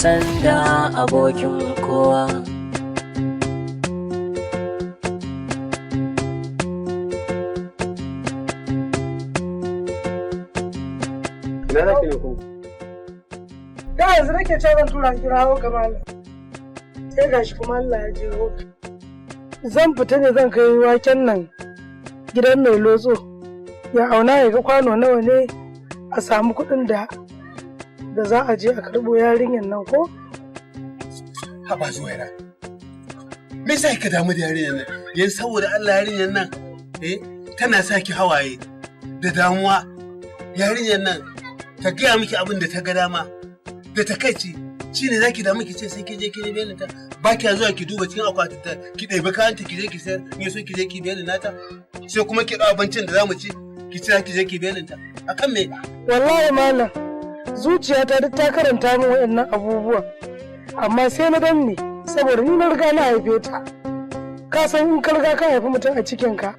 sanda abokin kowa. Ina nake ne kuma? Da yanzu nake ce zan tura kirawo ga malam. Sai gashi kuma Allah ya jiro. Zan fita ne zan kai waken nan gidan mai lotso. Ya auna ya ga kwano nawa ne a samu kuɗin da za a je a karɓo yarinyar nan ko? Haba Zuwaira. Me yasa ka damu da yarinyar nan? Yanzu saboda Allah yarinyar nan tana sa ki hawaye da damuwa. Yarinyar nan ta gaya miki abin da ta ga dama da takaici shine zaki damu ki ce sai ki je ki ne belin ta. Ba ki zuwa ki duba cikin akwatin ta ki ɗebi kayan ta ki je ki sayar in so ki je ki belin nata. Sai kuma ki ɗau abincin da zamu ci ki ce ki je ki belin ta. Akan me? Wallahi malam zuciyata duk ta karanta min waɗannan abubuwan amma sai na danne saboda ni na riga na haife ta. Ka san in ka riga ka haifi mutum a cikin ka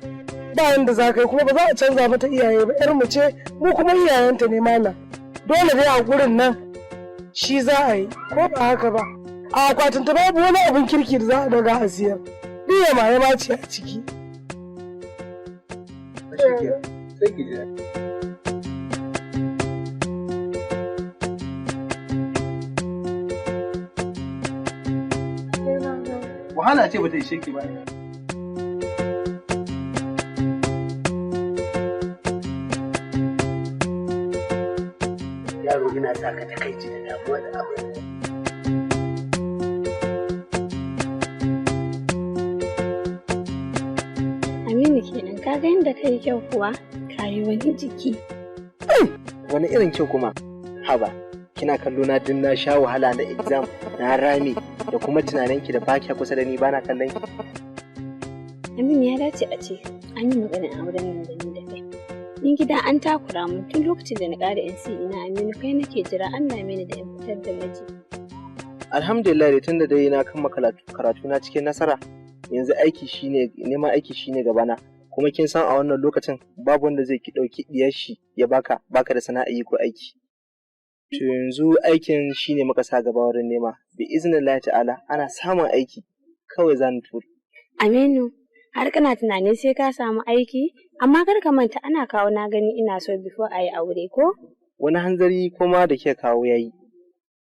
ba yanda za ka yi kuma ba za a canza mata iyaye ba, yar mu ce mu kuma iyayenta ne malam. Dole dai a gurin nan shi za a yi ko ba haka ba. A akwatin ta babu wani abin kirki da za a daga a siyar. Biya ma ya mace a ciki. Sai ki je. Wahala ce ba ta ishe ki ba. Yaro ina sa ka takaici da damuwa da abin. Aminu kenan ka ga yadda kai kyau kuwa ka yi wani jiki. Wani irin kyau kuma? Haba, kina kallo na din na sha wahala na exam na rami da kuma tunaninki da baki kusa da ni bana kallon ki. Aminu ya dace a ce an yi maganin auren nan da ni da kai. Ni gida an takura mun tun lokacin da na ƙara NC ina Aminu kai nake jira an dame ni da in fitar da maji. Alhamdulillah dai tunda dai na kammala karatu na cikin nasara yanzu neman aiki shine gabana kuma kin san a wannan lokacin babu wanda zai ki dauki diyar shi ya baka da sana'a yi ko aiki. To yanzu aikin shine muka sa gaba wurin nema bi iznillahi ta'ala ana samun aiki kawai zan turo. Aminu har kana tunanin sai ka samu aiki amma kar ka manta ana kawo na gani ina so before a yi aure ko? Wani hanzari kuma da ke kawo yayi.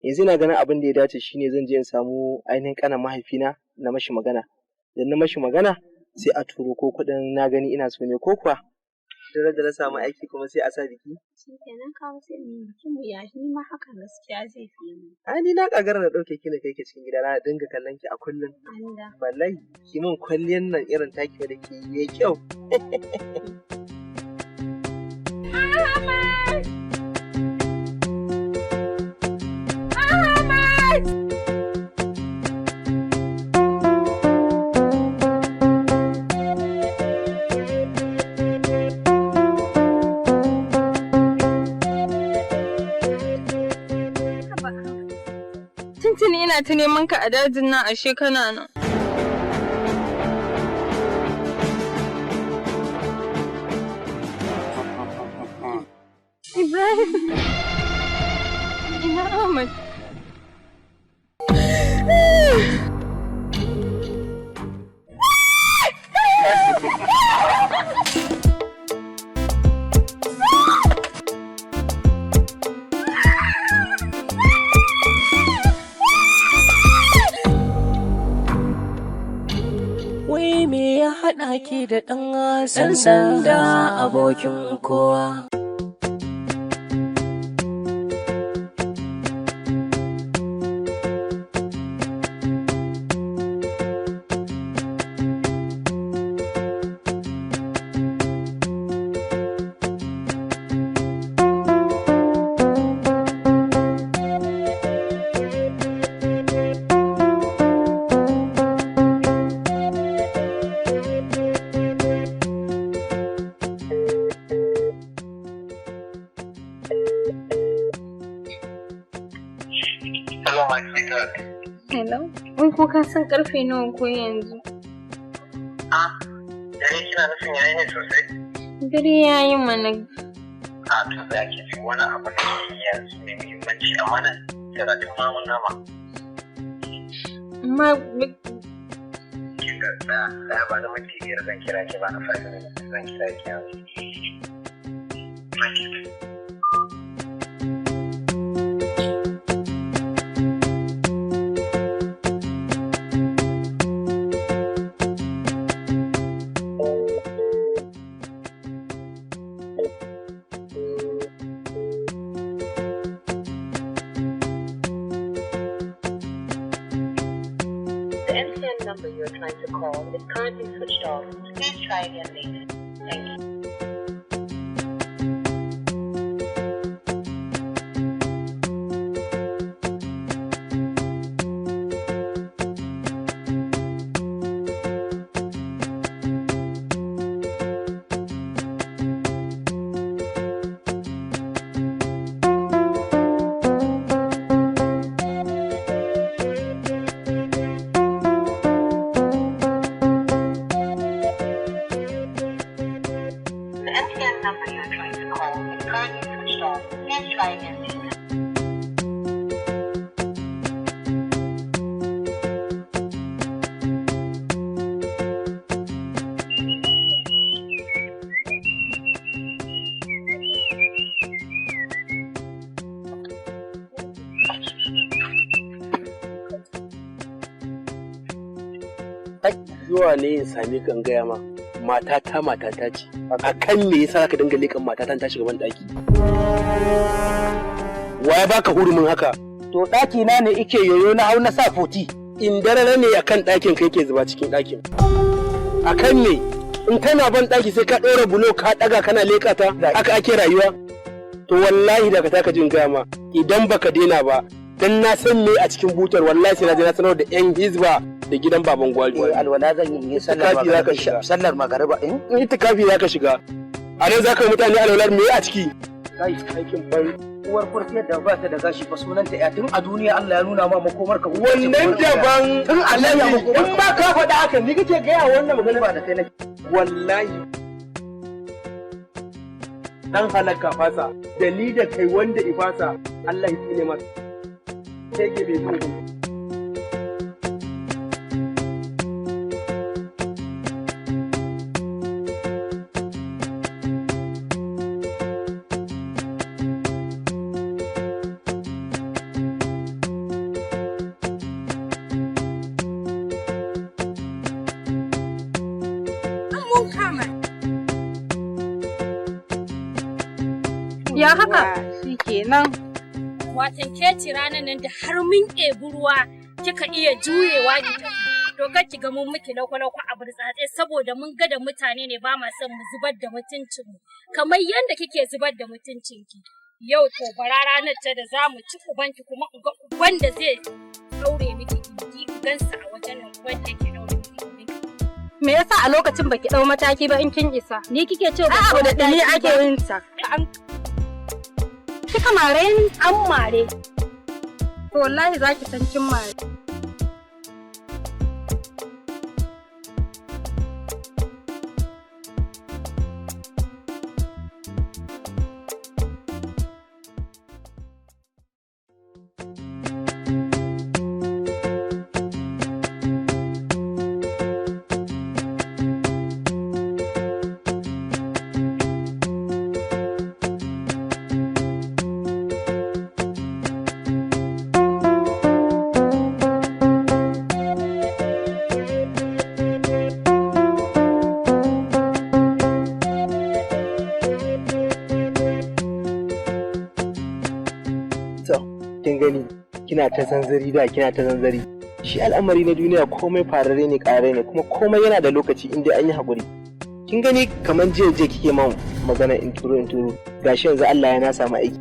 Yanzu ina ganin abin da ya dace shine zan je in samu ainihin kanan mahaifina na mashi magana. Idan na mashi magana sai a turo ko kuɗin na gani ina so ne ko kuwa. Da na samu aiki kuma sai a sa biki. Shi kenan kawo sai mu biki mu ya ni ma haka gaskiya zai fi mu. Ai ni na kagara na ɗauke ki na kai ki cikin gida na dinga kallon ki a kullum. Allah. Wallahi ki min kwalliyan nan irin taki da ke yi kyau. Tuntuni ina ta neman ka a dajin nan ashe kana nan. Ibrahim. Ina Ahmad. Wai me ya haɗa ki da ɗan sanda abokin kowa? Hello? Wai ko ka san karfe nawa ko yanzu? Dare kina nufin yayi ne sosai? Dare yayi mana. To za ki fi wani abu da yanzu mai muhimmanci amma nan 30 ma mun gama. Amma Kin ga da ba da minti biyar zan kira ki ba na 5 minutes zan kira ki yanzu. Number you are trying to call is currently switched off. Please try again later. Thank you. Number you are trying to call is currently switched off. Please try again later. Zuwa ne in sami kan gaya ma matata ce a kan me yasa ka dinga leƙan matata ta shiga ban daki waye baka hurumin haka To ɗaki na ne ike yoyo na hau na sa foti. in dare ne akan ɗakin kai ke zuba cikin ɗakin a kan me in kana ban daki sai ka ɗora bulo ka ɗaga kana leƙa ta haka ake rayuwa to wallahi daga taka jin gaya ma idan baka daina ba dan na san me a cikin butar wallahi sai na je na sanar da yan hizba da gidan baban gwari. Alwala zan yi sallar magariba. In itikafi za ka shiga. A nan za ka mutane alwalar me a ciki? Kai aikin bari. Uwar kurfiyar da ba ta da gashi ba sunanta ya tun a duniya Allah ya nuna ma makomar ka. Wannan daban tun Allah ya makomar. In ba ka faɗa haka ni kake gaya wannan magana ba da kai nake. Wallahi. Dan halaka fasa da ni da kai wanda ifasa Allah ya tsine masa. Sai ke bai zo. ya haka shi kenan. Watan keci ranar nan da har mun ɗebi ruwa kika iya juyewa ki tafi. To kar ki ga mun miki lauko-lauko a burtsatse saboda mun ga da mutane ne ba ma son mu zubar da mutuncin mu. Kamar yadda kike zubar da mutuncin ki. Yau to bara ranar ta da zamu ci ubanki kuma wanda zai daure miki gindi gansa a wajen nan wanda yake daure miki. Me yasa a lokacin baki dau mataki ba in kin isa? Ni kike cewa ba da dani ake yin sa. Kika mare ni? An mare. To wallahi zaki san kin mare. Kina ta zanzari da kina ta zanzari shi al'amari na duniya komai farare ne ƙare ne kuma komai yana da lokaci inda an yi haƙuri kin gani kamar jiya kike man magana in turo gashi yanzu Allah ya na samu aiki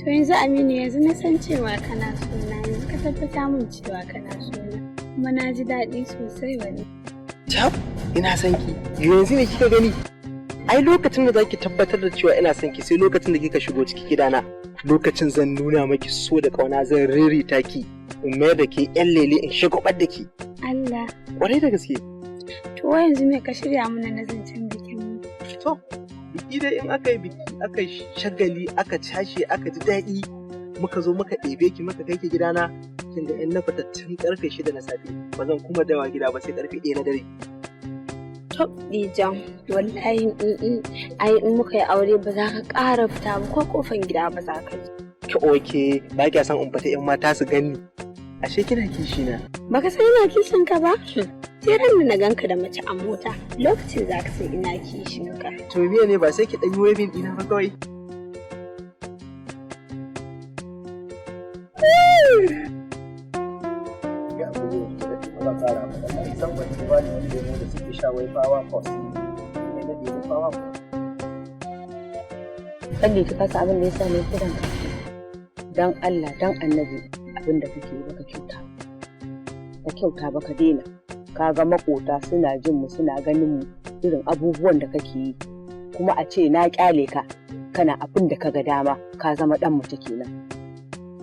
to yanzu Aminu yanzu na san cewa kana sona yanzu ka tabbata min cewa kana sona kuma na ji daɗi sosai wani tab ina son ki yanzu ne kika gani ai lokacin da zaki tabbatar da cewa ina son ki sai lokacin da kika shigo ciki gidana lokacin zan nuna maki so da kauna zan ririta ki in mayar da ke yan lele in shagobar da ki Allah kwarai da gaske to yanzu me ka shirya mana na zancen bikin mu to biki dai in aka yi biki aka shagali aka cashe aka ji daɗi muka zo muka ɗebe ki muka kai ki gidana kin ga in na fita tun karfe 6 na safe ba zan kuma dawa gida ba sai karfe 1 na dare. Dijan, wallahi ai in muka yi aure ba za ka ƙara fita ba ko kofan gida ba za ka yi. Ki oke, ba kya san in fita 'yan mata su gani. Ashe kina kishi na. Baka san ina kishin ka ba? Sai ran da na ganka da mace a mota, lokacin za ka san ina kishin ka. To me ne ba sai ki ɗan yi waving ɗina ba kawai. Ya abubuwan da ke ba tsara ba da mai san wani ba ne wani lemo da suke sha wai fawa cost ne na ɗebo fawa cost. Kalli ki kasa abin da ya sa ne kiran ka. Dan Allah dan Annabi abin da kake yi baka kyauta. Ka kyauta baka daina. Ka ga makota suna jin mu suna ganin mu irin abubuwan da kake yi. Kuma a ce na kyale ka kana abin da ka ga dama ka zama dan mutu kenan.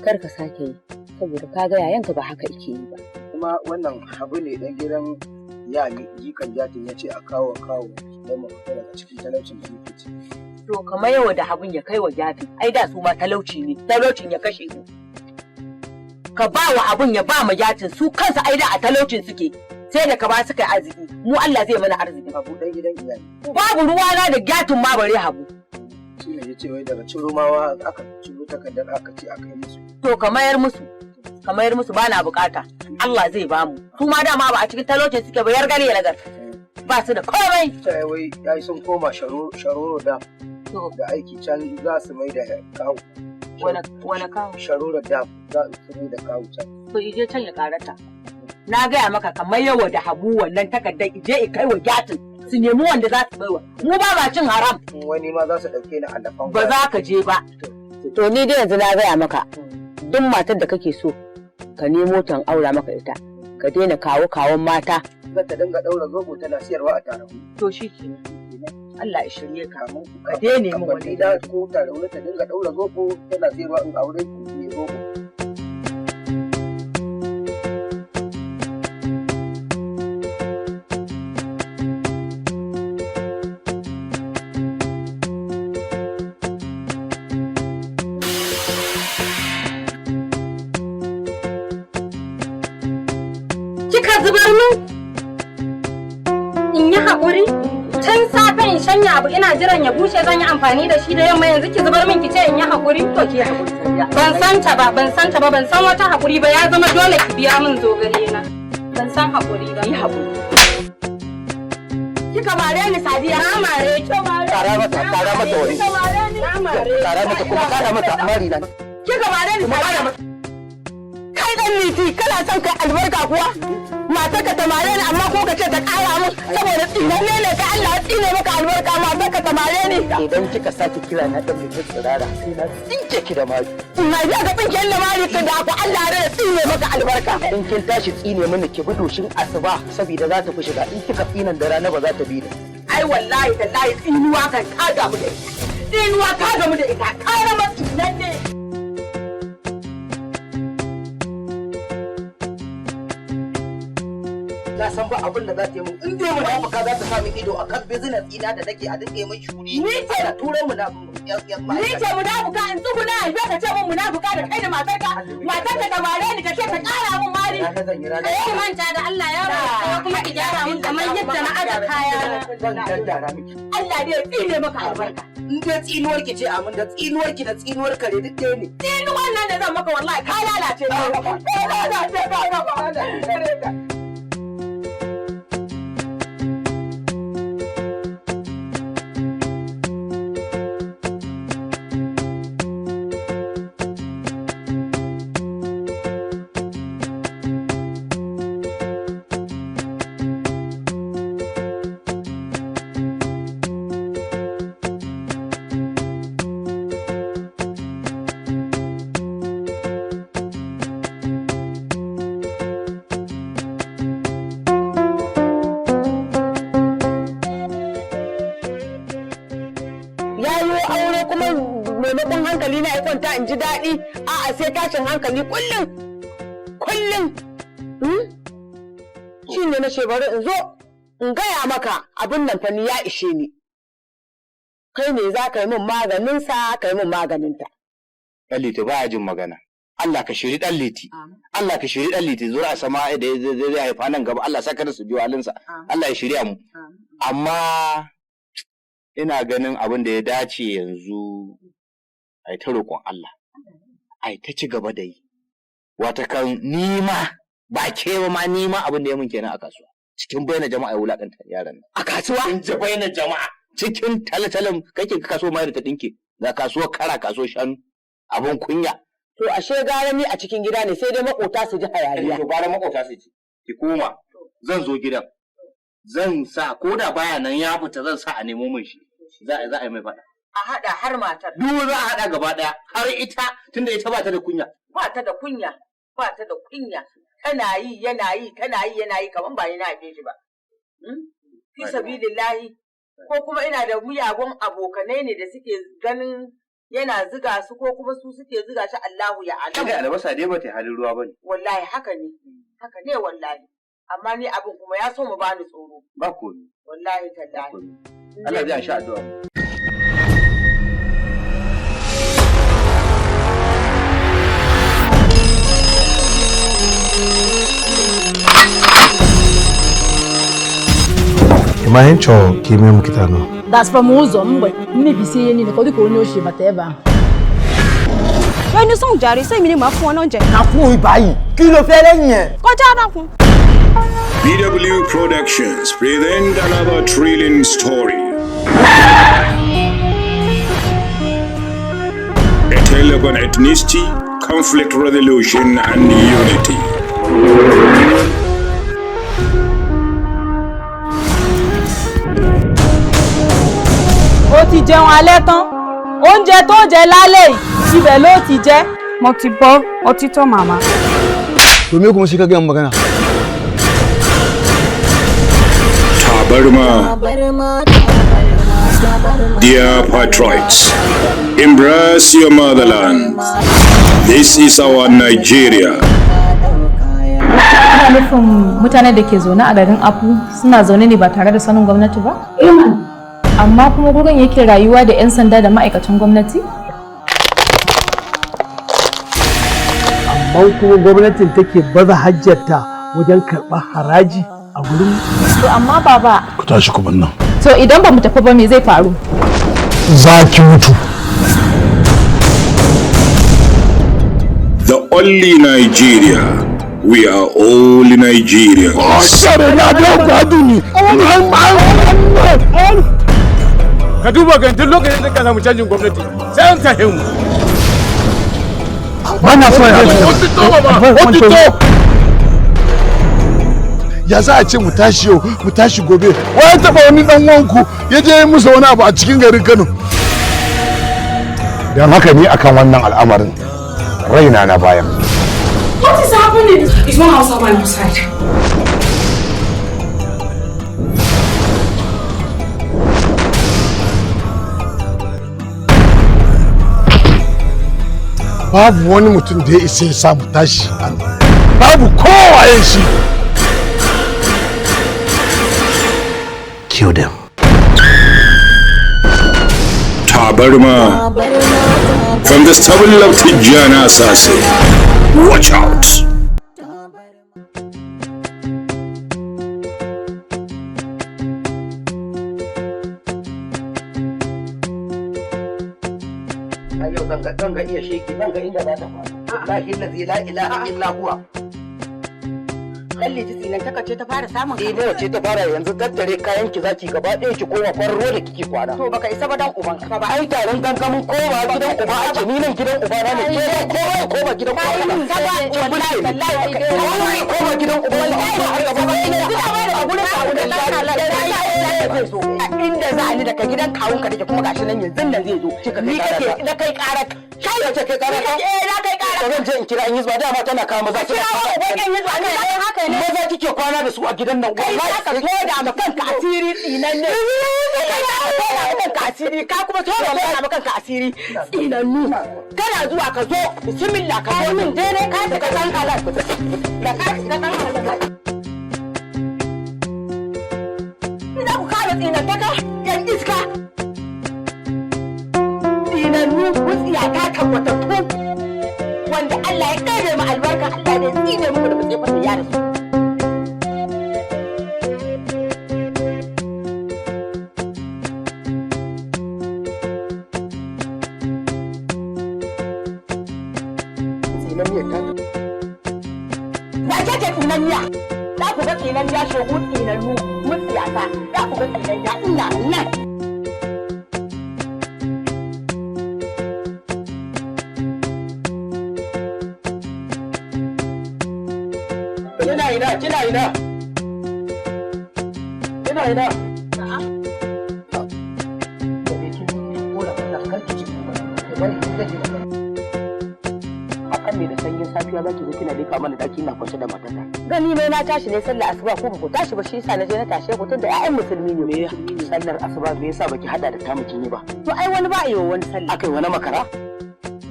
Kar ka sake yi saboda ka ga yayanka ba haka yake yi ba. Kuma wannan abu ne dan gidan yani jikan jatin ya ce a kawo don mu fita daga cikin talaucin da muke ci. To kamar yawa da abun ya kai wa jafi ai da su ma talauci ne talaucin ya kashe mu. Ka ba wa abun ya ba ma jatin su kansu ai da a talaucin suke sai da ka ba su kai arziki mu Allah zai mana arziki. Abu dan gidan iyali. Babu ruwana da jatin ma bare habu. Shi ne ya ce wai daga ciromawa aka ciro takardar aka ce aka yi musu. To ka mayar musu ba na bukata Allah zai ba mu su ma dama ba a cikin talaucin suke ba yar gare lagar ba su da komai. Sai wai yayi sun koma sharoro da aiki can za su mai da kawo. Wani kawo? Sharoro da za su mai da kawo can. To ije can ya karata. Na gaya maka kamar yawa da habu wannan takardar ije i kai wa gyatin su nemi wanda za su baiwa. Mu ba ma cin haram. Wani ma za su ɗauke ni allafan. Ba za ka je ba. To ni dai yanzu na gaya maka duk matar da kake so ka nemo tan aura maka ita ka daina kawon mata. Za ta dinga ɗaura zobo tana siyarwa a tarahu. To shi kenan. Allah ya shirye ka ka daina min wani da ko tarahu ta dinga ɗaura zobo tana siyarwa in aure ne zobo. Zubar min in yi haƙuri tun safe in shanya abu ina jiran ya bushe zan yi amfani da shi da yamma yanzu ki zubar min ki ce in yi haƙuri to ki haƙuri ban san wata haƙuri ba ya zama dole ki biya min zogale na ban san haƙuri ba yi haƙuri kika mare ni Sadiya na mare ki mare Kara mata wani kara mata kuma kara mata mari na kika mare ni Sadiya kai dan miti kana son kai albarka kuwa matar ka tamare ni amma ko ka ce ta kara mun saboda tsinanne ne ka Allah ya tsine maka albarka matar ka tamare ni idan kika sake kira na dan mutum tsirara sai na tsinke ki da mari ina ji ga tsinken da mari ka da ku Allah ya tsine maka albarka in kin tashi tsine mini ki bi doshin asuba saboda za ta fi shiga in kika tsinan da rana ba za ta bi da ai wallahi tallahi tsinuwa kan ka gamu da ita tsinuwa ka gamu da ita karama tsinanne na san ba abin da za ta yi mun in dai munafuka za ta sami ido akan business ina da nake a dinga mai shuri ni ce da turai munafuka ni ce munafuka in tsuguna in ka ce mun munafuka da kai da matarka ta bare ni ka ce ta kara mun mari ki manta da Allah ya rawa kuma ki gyara mun kamar yadda na aje kaya zan daddara miki Allah dai ya tsine maka albarka in dai tsinuwar ki ce amin da tsinuwar ki da tsinuwar kare duk ɗaya ne tsinuwar nan da zan maka wallahi ka lalace ka maimakon hankali na ya kwanta in ji daɗi a'a sai tashin hankali kullum shi ne na bari in zo in gaya maka abin nan fa ni ya ishe ni kai ne za ka yi min maganinsa ka yi min maganinta ɗan liti baya jin magana. Allah ka shiri ɗan liti. Allah ka shiri ɗan liti zuwa sama da zai haifa nan gaba. Allah saka da su biyo halinsa. Allah ya shirya mu. Amma ina ganin abin da ya dace yanzu a yi ta roƙon Allah. A yi ta ci gaba da yi. Wata kan nima ba kewa ma nima abin da ya mun kenan a kasuwa. Cikin bayyana jama'a ya wulaƙanta yaran nan. A kasuwa? In ji bayyana jama'a. Cikin talatalan kake kasuwa ma da ta ɗinke. Ga kasuwar kara kasuwar shanu. Abin kunya. To ashe gara ni a cikin gida ne sai dai makota su ji hayaniya. To gara makota su ji. Ki koma. Zan zo gidan. Zan sa ko da baya nan ya fita zan sa a nemo min shi. Za a yi mai faɗa. A haɗa har matar. Duk za a haɗa gaba ɗaya har ita tunda ita ba ta da kunya. Ba ta da kunya. Ba ta da kunya. Tana yi yana yi kaman ba ni na haife shi ba. Fi sabilillahi. Ko kuma ina da miyagun abokanai ne da suke ganin yana ziga su ko kuma su suke ziga shi Allahu ya alamu. Kai albasa dai ba ta halin ruwa bane. Wallahi haka ne wallahi. Amma ni abin kuma ya so mu bani tsoro. Ba komai. Wallahi tallahi. Allah zai sha addu'a. Imagine cho kimi mkitano. That's from Uzo mwe. Mimi si yeni ko diko ni o se bateba. Ẹni sọ̀n jàre ṣé mi ni màá fún ọ náà jẹ. Ká fún ìbáyìí. Kí ló fẹ́ lẹ́yìn ẹ̀? Kọjá dákun. BW Productions present another thrilling story. A tale of an ethnicity, conflict resolution and unity. Ó ti jẹun alẹ́ tán. Oúnjẹ tó jẹ lálẹ́ yìí ibẹ̀ ló ti jẹ. Mo ti gbọ́ òtítọ́ màmá. To me kuma shi ka ga magana? Tabarma. Dear patriots, embrace your motherland. This is our Nigeria. Ana nufin mutanen da ke zaune a garin Apu suna zaune ne ba tare da sanin gwamnati ba? Amma kuma gurin yake rayuwa da 'yan sanda da ma'aikatan gwamnati? Amma kuma gwamnatin take baza hajjarta wajen karɓar haraji a gurin. To amma baba. Ku tashi ku nan. To idan ba mu tafi ba me zai faru? Za ki mutu. The only Nigeria. We are all Nigerians. Oh, sorry, na da gadi. Ka duba ga duk lokacin da ka samu canjin gwamnati sai an tahe mu. Bana so ya Otito. Ya za a ce mu tashi yau, mu tashi gobe. Wai taba wani dan wanku ya je musu wani abu a cikin garin Kano. Dan haka ni akan wannan al'amarin raina na bayan. What is happening? It's one house on my side. Babu wani mutum da ya isa ya samu tashi. Babu kowaye shi. Kill them. Tabarma. From the stubble of Tijjana Sase. Watch out. Zan ga iya sheki zan ga inda za ta faru. Wallahi la ilaha illa huwa. Lalle ji tsinan taka ce ta fara samun Eh da ce ta fara yanzu tattare kayan ki zaki gaba ɗaya ki koma kwarro da kike kwana. To baka isa ba dan uban ka ba. Ai taron gangamin kowa gidan uba ake ni nan gidan uba na ne ke kowa ya koma gidan uba. Wallahi wallahi koma gidan uba inda za ni daga gidan kawun ka dake kuma gashi nan yanzu nan zai zo ni kake na kai karar kai ce kai karar na kai karar zan je in kira in hizba dama tana kawo maza kira uban in hizba ne haka ne maza kike kwana da su a gidan nan wallahi ka toda ma kanka asiri tsinan ne kanka asiri ka kuma toda ma kanka asiri tsinannu kana zuwa ka zo bismillah ka zo min dai ka saka san halal da ka saka san halal ina ku kare tsinantaka yan iska tsinannu wutsiya ta tabbatattu tsine muku da bace fata ya rasu. Ba ke ce tsinaniya, za ku ga tsinaniya shogun tsinannu mutsiyata, za ku ga tsinaniya ina nan. Kina ina? Akan me da sanyin safiya zaki zo kina leka mana daki ina kwance da matata. Gani mai na tashi ne sallar asuba ko ba ku tashi ba shi yasa na je na tashe ku tunda ƴaƴan musulmi ne. Me sallar asuba me yasa baki hada da tamu kin yi ba? To ai wani ba yi wa wani sallah. Akai wani makara?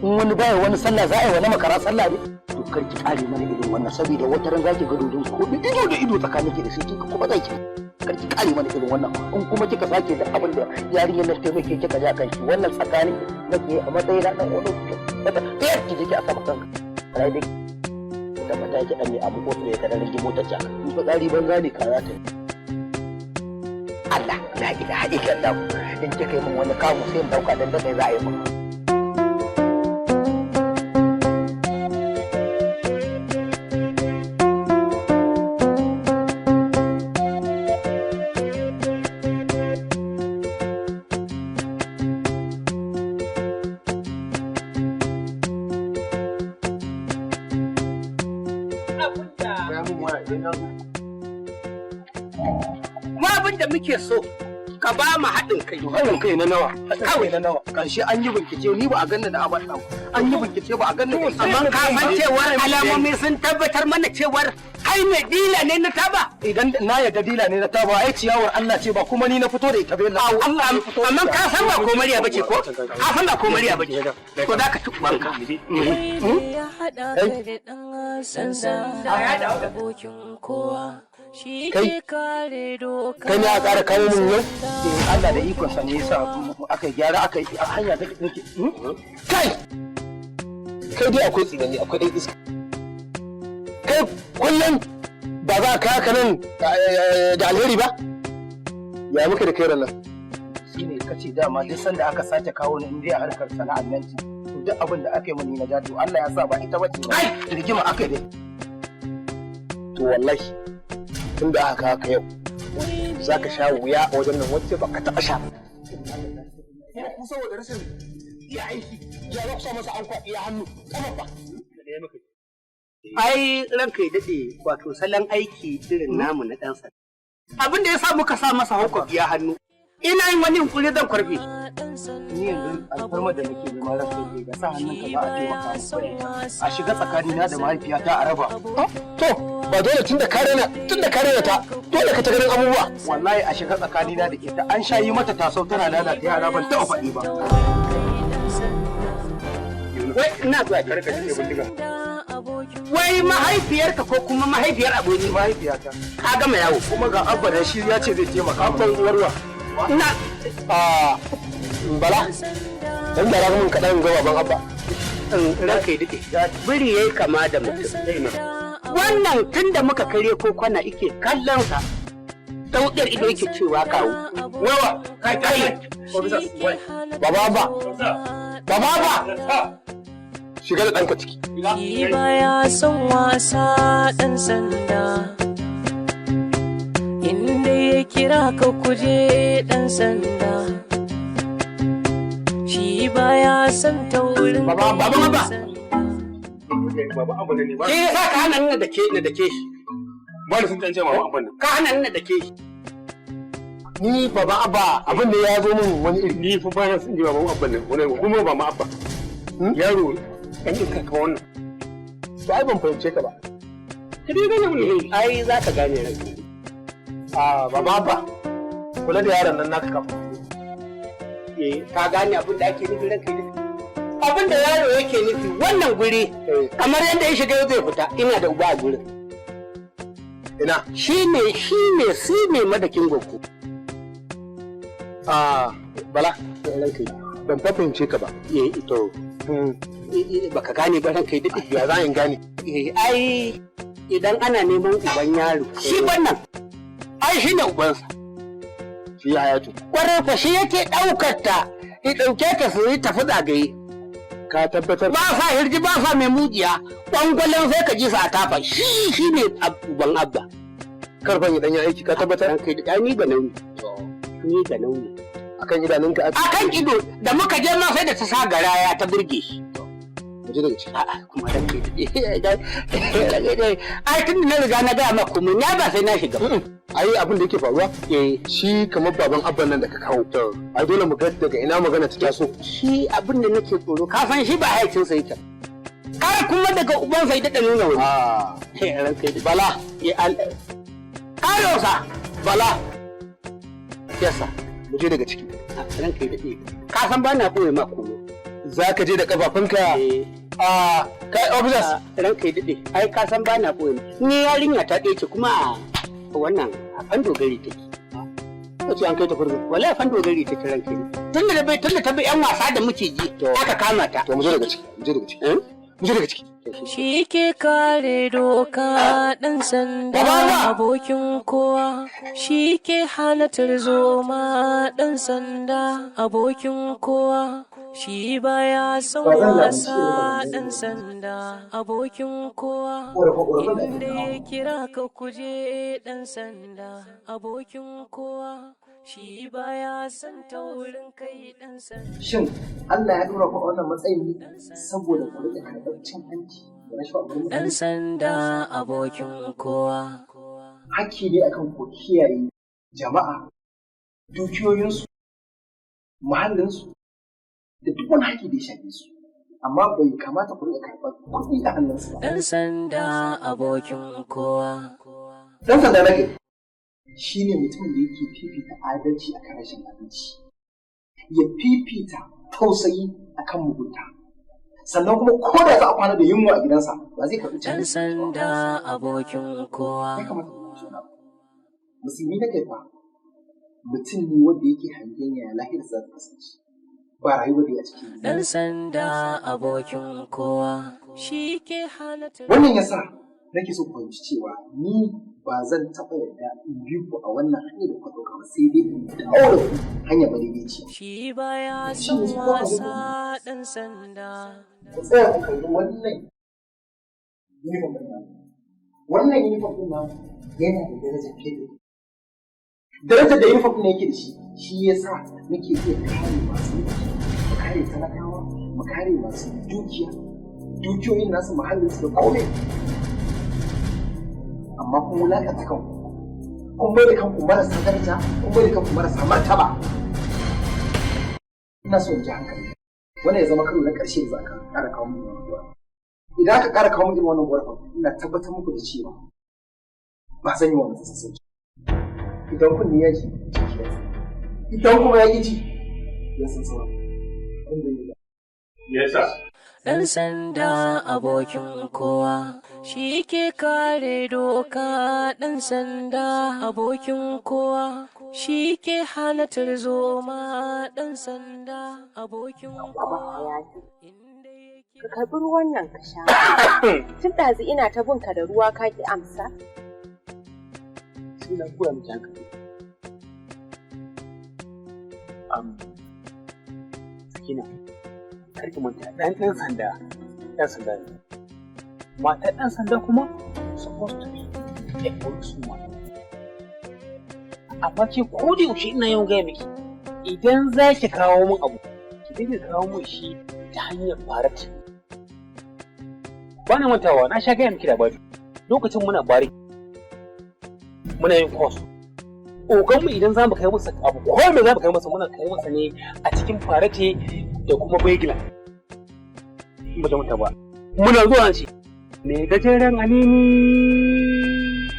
In wani baya wani sallah za a yi wani makara sallah ne? To kar ki kare mana irin wannan saboda wata ran zaki ga dodon ko ido da ido tsakanin ki da shi kika kuma zaki kar ki kare mana irin wannan in kuma kika sake da abin da yarinyar nan taimake kika ja kanki wannan tsakanin nake a matsayin na dan wani ta yaki jiki a sama kanka rai dai da mata ki dan ne abu ko ne ka dan rage motar jaka in fa tsari banza ne kaya ta Allah la ilaha illallah in kika yi min wani kamu sai in dauka dan da kai za a yi min muke so ka ba mu haɗin kai. Haɗin kai na nawa? Kawai na nawa. Karshe an yi bincike ni ba a ganni da abin ɗan. An yi bincike ba a ganni da amma ka san cewar alamomi sun tabbatar mana cewar kai ne dila ne na taba. Idan na yarda dila ne na taba ai ciyawar Allah ce ba kuma ni na fito da ita bai Allah amma ka san ba komariya bace ko? Ka san ba komariya bace. To za ka ci banka. Ya haɗa ka da ɗan sanda abokin kowa. Kai ne a ƙara kawo mun yau? Allah da ikon sa ne yasa aka gyara aka yi a hanya ta nake. Kai dai akwai tsinani akwai ɗan iska. Kai kullum ba za ka haka nan da alheri ba? Ya muka da kai ranar? Shi ne kace dama duk sanda aka sace kawo ni inda a harkar sana'ar nan ce. Duk abin da aka yi mani na jato Allah ya sa ba ita bace. Ai rigima aka dai. To wallahi tun da aka haka yau za ka sha wuya a wajen nan wacce ba ka taɓa sha ba. Saboda rashin iya aiki ya za ku sa masa an kwaɗi hannu ƙafa ba. Ai ranka ya daɗe wato salon aiki irin namu na ɗan sanda. Abin da ya sa muka sa masa hankali ya hannu. Ina yin wani yunkuri zan kwarfe. Ni yanzu alfarma da nake nema ranka ya ga sa hannunka za a taimaka a shiga tsakanina da mahaifiyata a raba. To ba dole tun da kare ta dole ka ta ganin abubuwa. Wallahi a shiga tsakanina da ita an sha yi mata tasau tana lalata yara ban taɓa faɗi ba. Wai ina zuwa karka cike bindiga. Wai mahaifiyarka ko kuma mahaifiyar aboki? Mahaifiyata. Ka gama yawo. Kuma ga abba da shi ya ce zai taimaka ban uwarwa. Ina Bala, dan da mun kaɗan ga baban abba. Ranka ya dake. Biri yayi kama da mutum. Wannan tun da muka kare ko kwana ike kallon sa. Daudar ido yake cewa kawo. Wawa, kai. Baba abba. Baba abba. Shiga da ɗanka ciki. Shi baya son wasa ɗan sanda. Inda ya kira ka kuje ɗan sanda. Shi baya son taurin Baba Ke sa ka hana ni da ke shi. Ba da sun tance ma abban nan. Ka hana ni da ke shi. Ni baba abba abin da ya zo min wani iri. Ni fa ba na sun ji baban abban nan wani kuma ba ma abba. Yaro kan iska ka wannan. Ba ai ban fahimce ka ba. Ka dai gane mun ai za ka gane ranka. Baba abba kula da yaron nan naka kafa. Ka gane abin da ake nufi ranka ne. Abin da yaro yake nufi wannan guri kamar yadda ya shiga zai fita ina da uba a gurin. Ina? Shi ne madakin goku. Bala, ranka ban fahimce ka ba. Ito. Baka gane ba ranka daɗi. Ya za in gane? ai idan ana neman uban yaro shi wannan ai shi ne ubansa. Shi Hayatu. Kwarai fa shi yake ɗaukar ta, ya ɗauke ta su yi tafi zagaye. Ka tabbatar? Ba sa hirji ba sa mai mujiya, ƙwangwalen sai ka ji sa tafa shi ne uban abba. Karfan idan ya aiki ka tabbatar? Kai da ni ga nauyi. Ni ga nauyi. Akan idanunka akan ido da muka je ma sai da ta sa garaya ta burge shi. Muje daga ciki. A'a kuma dan kai. Ai tun da na riga na ga maka mun ya ba sai na shiga. Ai abin da yake faruwa shi kamar baban abban nan da ka kawo. Ai dole mu ga daga ina magana ta taso. Shi abin da nake tsoro ka san shi ba haicin sa yake. Kai kuma daga uban sai da nuna wani. Ran kai bala ya al. Kayosa bala. Yasa muje daga ciki. Ran kai dade. Ka san ba na koyi ma komai. Za ka je da kafafunka kai officers ran kai dade. Ai ka san ba na koyi. Ni yarinya ta ɗaya ce kuma wannan a fan dogari take. Wace an kai ta furzu. Wallahi fan dogari take ran kai. Tunda ta bi yan wasa da muke ji aka kama ta. To muje daga ciki. Muje daga ciki. Shi ke kare doka ɗan sanda abokin kowa, shi ke hana tarzoma ɗan sanda abokin kowa, shi baya son wasa ɗan sanda abokin kowa, inda ya kira ka kuje ɗan sanda abokin kowa. Shi baya son taurin kai ɗan sanda. Shin Allah ya ɗora ku a wannan matsayin saboda ku riƙa karɓar cin hanci da rashin ɗan sanda abokin kowa. Hakki ne akan ku kiyaye jama'a, dukiyoyinsu, muhallinsu, da duk wani haƙƙi da ya shafe su. Amma bai kamata ku riƙa karɓar kuɗi a hannunsu ba. Ɗan sanda abokin kowa. Ɗan sanda nake. Shi ne mutumin da yake fifita adalci a kan rashin adalci, ya fifita tausayi a kan mugunta, sannan kuma ko da za a kwana da yunwa a gidansa ba zai karɓi cin. Ɗan sanda abokin kowa. Ya kamata ku tuna. Musulmi na kai fa mutum ne wanda yake hangen ya lahirarsa za ta kasance, ba rayuwa da ya cikin. Ɗan sanda abokin kowa. Shi ke hana. Wannan yasa nake so ku fahimci cewa ni ba zan taɓa yarda in bi ku a wannan hanyar da kuka ɗauka ba, sai dai in dawo da ku hanyar madaidaiciya. Shi baya son wasa ɗan sanda. Ku tsaya ku kalli wannan uniform ɗin nan. Wannan uniform ɗin nan yana da daraja fiye da darajar da uniform ɗin yake da shi ya sa muke iya kare masu mulki, mu kare talakawa, mu kare masu dukiyoyin nasu muhallinsu da komai. Amma kun wulaƙanta kanku, kun bai da kanku marasa daraja, kun bai da kanku marasa martaba. Ina so in ji hankali, wannan ya zama karo na ƙarshe da za ka ƙara kawo min wannan gora. Idan aka ƙara kawo min irin wannan gora, ina tabbatar muku da cewa ba zan yi wa mutum sassauci. Idan kun ya ji, jiki ya san. Idan kuma ya ƙi ji, ya san sauran. Yasa. Ɗan sanda abokin kowa, shi ke kare doka ɗan sanda abokin kowa, shi ke hana tarzoma ɗan sanda abokin kowa. Ka karɓi ruwan nan ka sha. Tun ɗazu ina ta binka da ruwa ka ki amsa. Sai na koya miki hankali. Sakina. Karki manta ɗan sanda ne. Mata ɗan sanda kuma supposed to be a policewoman. Amma ke ko da yaushe ina yawan gaya miki idan za ki kawo min abu ki dinga kawo min shi ta hanyar farat. Ba na mantawa na sha gaya miki labari lokacin muna bari muna yin course. Oganmu idan za mu kai masa abu ko me za mu kai masa muna kai masa ne a cikin farate da kuma baigila. Ba ta mata ba. Muna zuwa ce. Me gajeren anini.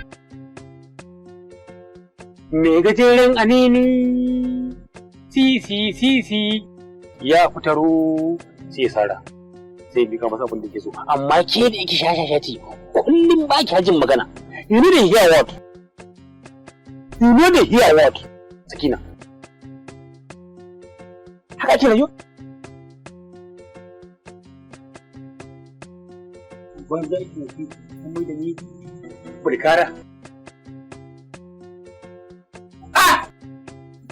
Me gajeren anini. Si. Ya fitaro sai sara. Sai bi ka masa abin da ke so. Amma ke da yake shashasha ce. Kullum ba ki jin magana. You know the hear what? You know the hear what? Sakina. Haka ake rayu? banza ki ne kuma da ni burkara.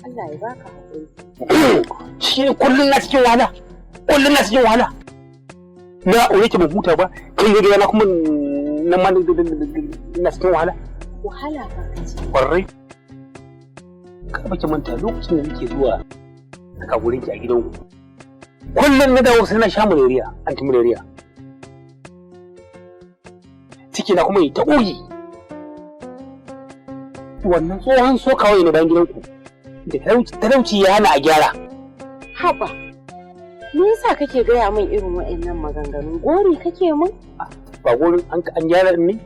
Allah ya baka haƙuri. Shi kullum na cikin wahala. Kullum na cikin wahala. Na aure ki ban huta ba, kai ne da kuma na ma na cikin wahala. Wahala ka kace. Ƙwarai. Ka baki manta lokacin da nake zuwa daga gurin ki a gidanku. Kullum na dawo sai na sha malaria, anti malaria. Ciki na kuma yi ta ƙogi. Wannan tsohon so kawai na bayan gidanku. Da talauci ya hana a gyara. Haba, me yasa kake gaya min irin waɗannan maganganu? Gori kake min? Ba gorin an gyara ne?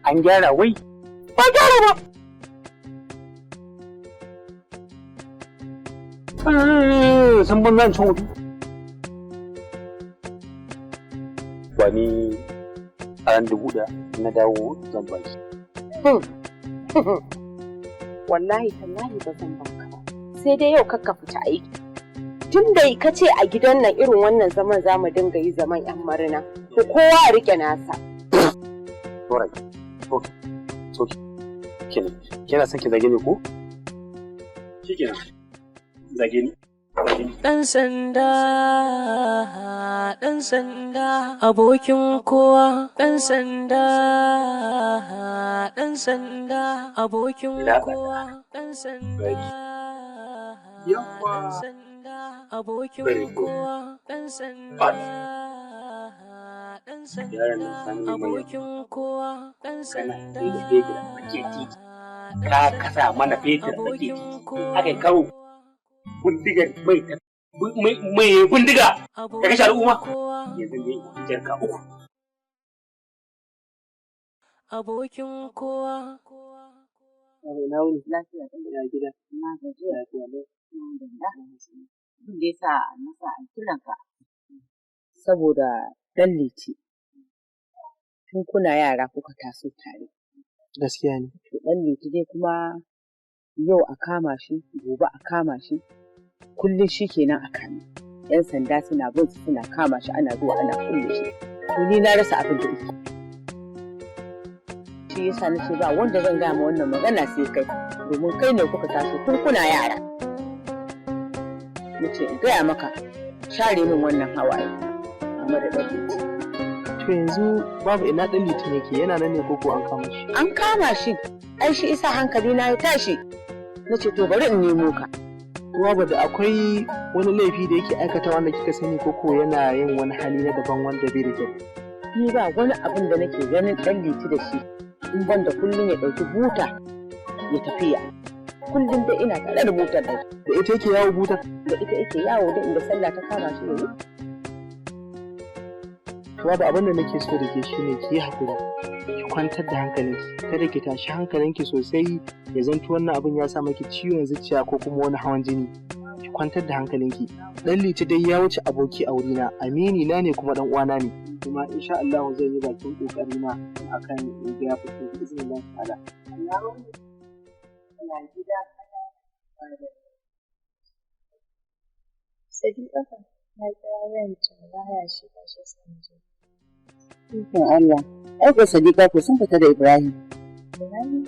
An gyara wai? Ba gyara ba. Sun ban zan cin hudu. Ba ni a ran 1000 na dawo zan ba shi. Wallahi tallahi ba zan baka ba. Sai dai yau kakka fita aiki. Tun da ka ce a gidan nan irin wannan zaman za mu dinga yi zaman yan marina, to kowa a rike nasa. Alright. Okay. Kina son ki zage ni ko? Shikenan. Zage ni. Ɗan sanda, abokin kowa. Ɗan sanda, abokin kowa. Ɗan sanda, abokin kowa. Ɗan sanda, abokin kowa. Ɗan sanda, ka kasa mana fetur a titi. Aka karo. Bindigar mai bindiga da kashe al'umma yanzu ne jarka 3. Abokin kowa. Na wuni lafiya da gida. Na gaji lafiya da abin da yasa na sa a kiranka saboda ɗan Liti tun kuna yara kuka taso tare. Gaskiya ne. To ɗan Liti dai kuma yau a kama shi, gobe a kama shi, kullum shi kenan a kame. 'Yan sanda suna bin su suna kama shi ana zuwa ana kulle shi. To ni na rasa abin da yake. Shi yasa na ce ba wanda zan gaya ma wannan magana sai kai, domin kai ne kuka taso tun kuna yara. Na ce in gaya maka share min wannan hawaye kuma da ɗan Liti. To yanzu babu ina ɗan Liti ne ke, yana nan ne ko an kama shi? An kama shi. Ai shi isa hankali na ya tashi. Na ce to bari in nemo ka. Ruwa da akwai wani laifi da yake aikata wanda kika sani ko yana yin wani hali na daban wanda bai da kyau? Ni ba wani abin da nake ganin ɗan Liti da shi in ban da kullum ya ɗauki buta ya tafiya. Kullum da ina tare da butar da ita yake yawo butar? Da ita yake yawo da inda sallah ta kama shi yanzu. Ruwa da abin da nake so da ke shi ne ki yi haƙuri. Ki kwantar da hankalinki, kada ki tashi hankalinki sosai ya zanto wannan abin ya sa maki ciwon zuciya ko kuma wani hawan jini. Ki kwantar da hankalinki. Dan Liti dai ya wuce aboki a wurina, amini na ne kuma dan uwana ne. Kuma insha Allah zan yi bakin kokari na akan in ga ya fito da izinin Allah ta'ala. Sadiqa na kira ranta baya shiga shi sanje. Ikon Allah, ai ko Sadiqa ko sun fita da Ibrahim. Ibrahim?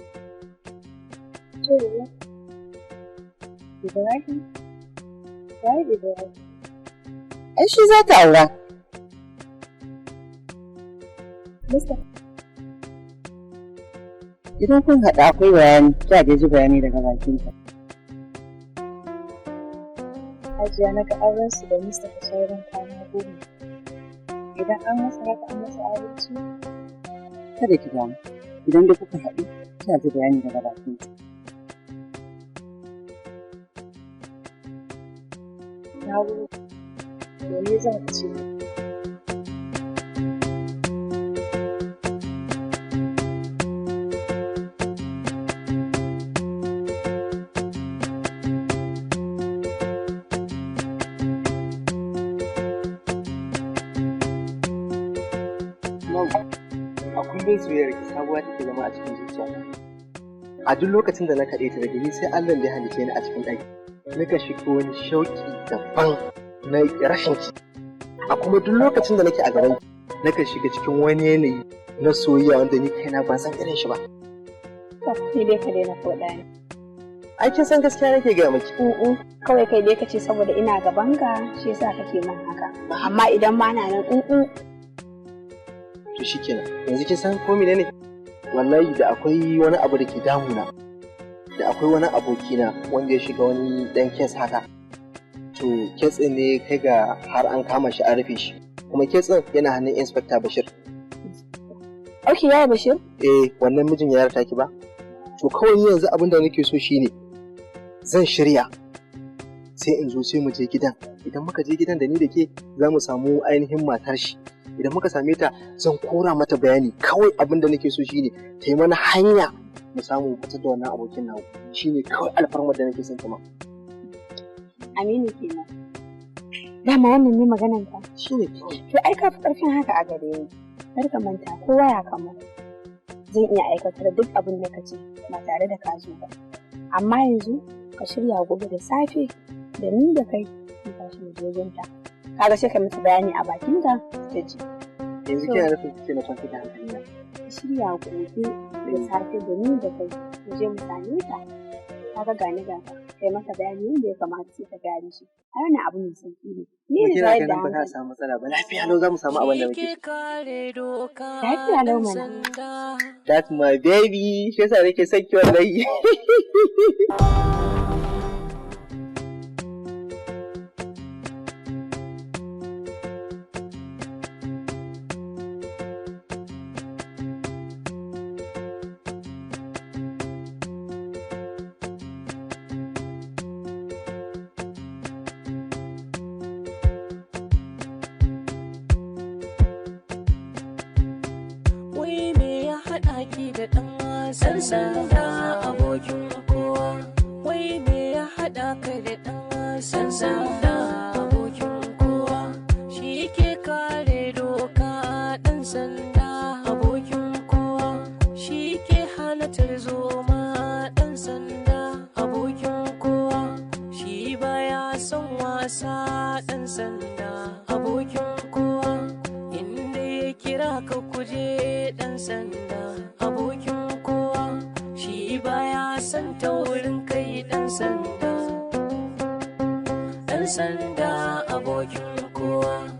To, Ibrahim? Wai Ibrahim? Ai shi za ta aura. Mista. Idan kun haɗa akwai bayani, za a ji bayani daga bakinta. Hajiya na ga auren su da Mustapha sauran kwana 10. Idan an masa haka an masa adalci? Kada ki damu, idan da kuka haɗu, za ji bayani daga bakinta. Na gode. Domin zan ce. Kullum soyayyar ki sabuwa take zama a cikin zuciyata. A duk lokacin da na kaɗe ta daga ni sai Allah da ya halice ni a cikin ɗaki. Nika shigo wani shauƙi daban na rashin ki. A kuma duk lokacin da nake a gaban ki nakan shiga cikin wani yanayi na soyayya wanda ni kaina ban san irin shi ba. Ni dai ka daina koda ne. Ai kin san gaskiya nake ga miki. Kawai kai dai kace saboda ina gaban ka shi yasa kake min haka. Amma idan ba na nan to shikenan. Yanzu kin san ko menene? Wallahi da akwai wani abu da ke damuna. Da akwai wani abokina wanda ya shiga wani dan kes haka. To kes ɗin ne kai ga har an kama shi an rufe shi. Kuma kes ɗin yana hannun Inspector Bashir. Okay, yaya Bashir? Wannan mijin ya yarda ki ba? To kawai yanzu abin da nake so shine zan shirya sai in zo sai mu je gidan. Idan muka je gidan da ni da ke za mu samu ainihin matar shi. Idan muka same ta zan kora mata bayani. Kawai abin da nake so shine ta yi mana hanya mu samu mu fitar da wannan abokin nawa. Shine kawai alfarmar da nake son kuma. Aminu kenan. Dama wannan ne maganan ka? Shine. To ai ka fi ƙarfin haka a gare ni. Kar ka manta kowa ya kamata. Zan iya aikatar duk abin da ka ce ba tare da ka zo ba. Amma yanzu ka shirya gobe da safe da ni da kai mu tashi mu je gunta. Kaga sai ka mata bayani a bakin ka ta ji. Yanzu kina nufin kike na kwanta da hankali na. Ka shirya gobe da safe da ni da kai mu je mu same ta. Kaga gani ga kai mata bayani yadda ya kamata sai ka gane shi. Ai wannan abu mai sauki ne. Ni da yadda ba za a samu matsala ba. Lafiya lau za mu samu abin da muke. Lafiya lau mana. That's my baby. Shi yasa nake son ki wallahi. Sanda abokin kowa, wai me ya haɗa kai da ɗan sanda abokin kowa, shi ke kare doka ɗan sanda abokin kowa, shi ke hana tarzoma ɗan sanda abokin kowa, shi baya son wasa ɗan sanda abokin kowa, inda ya kira ka kuje ɗan sanda abokin baya son taurin kai ɗan sanda abokin kowa.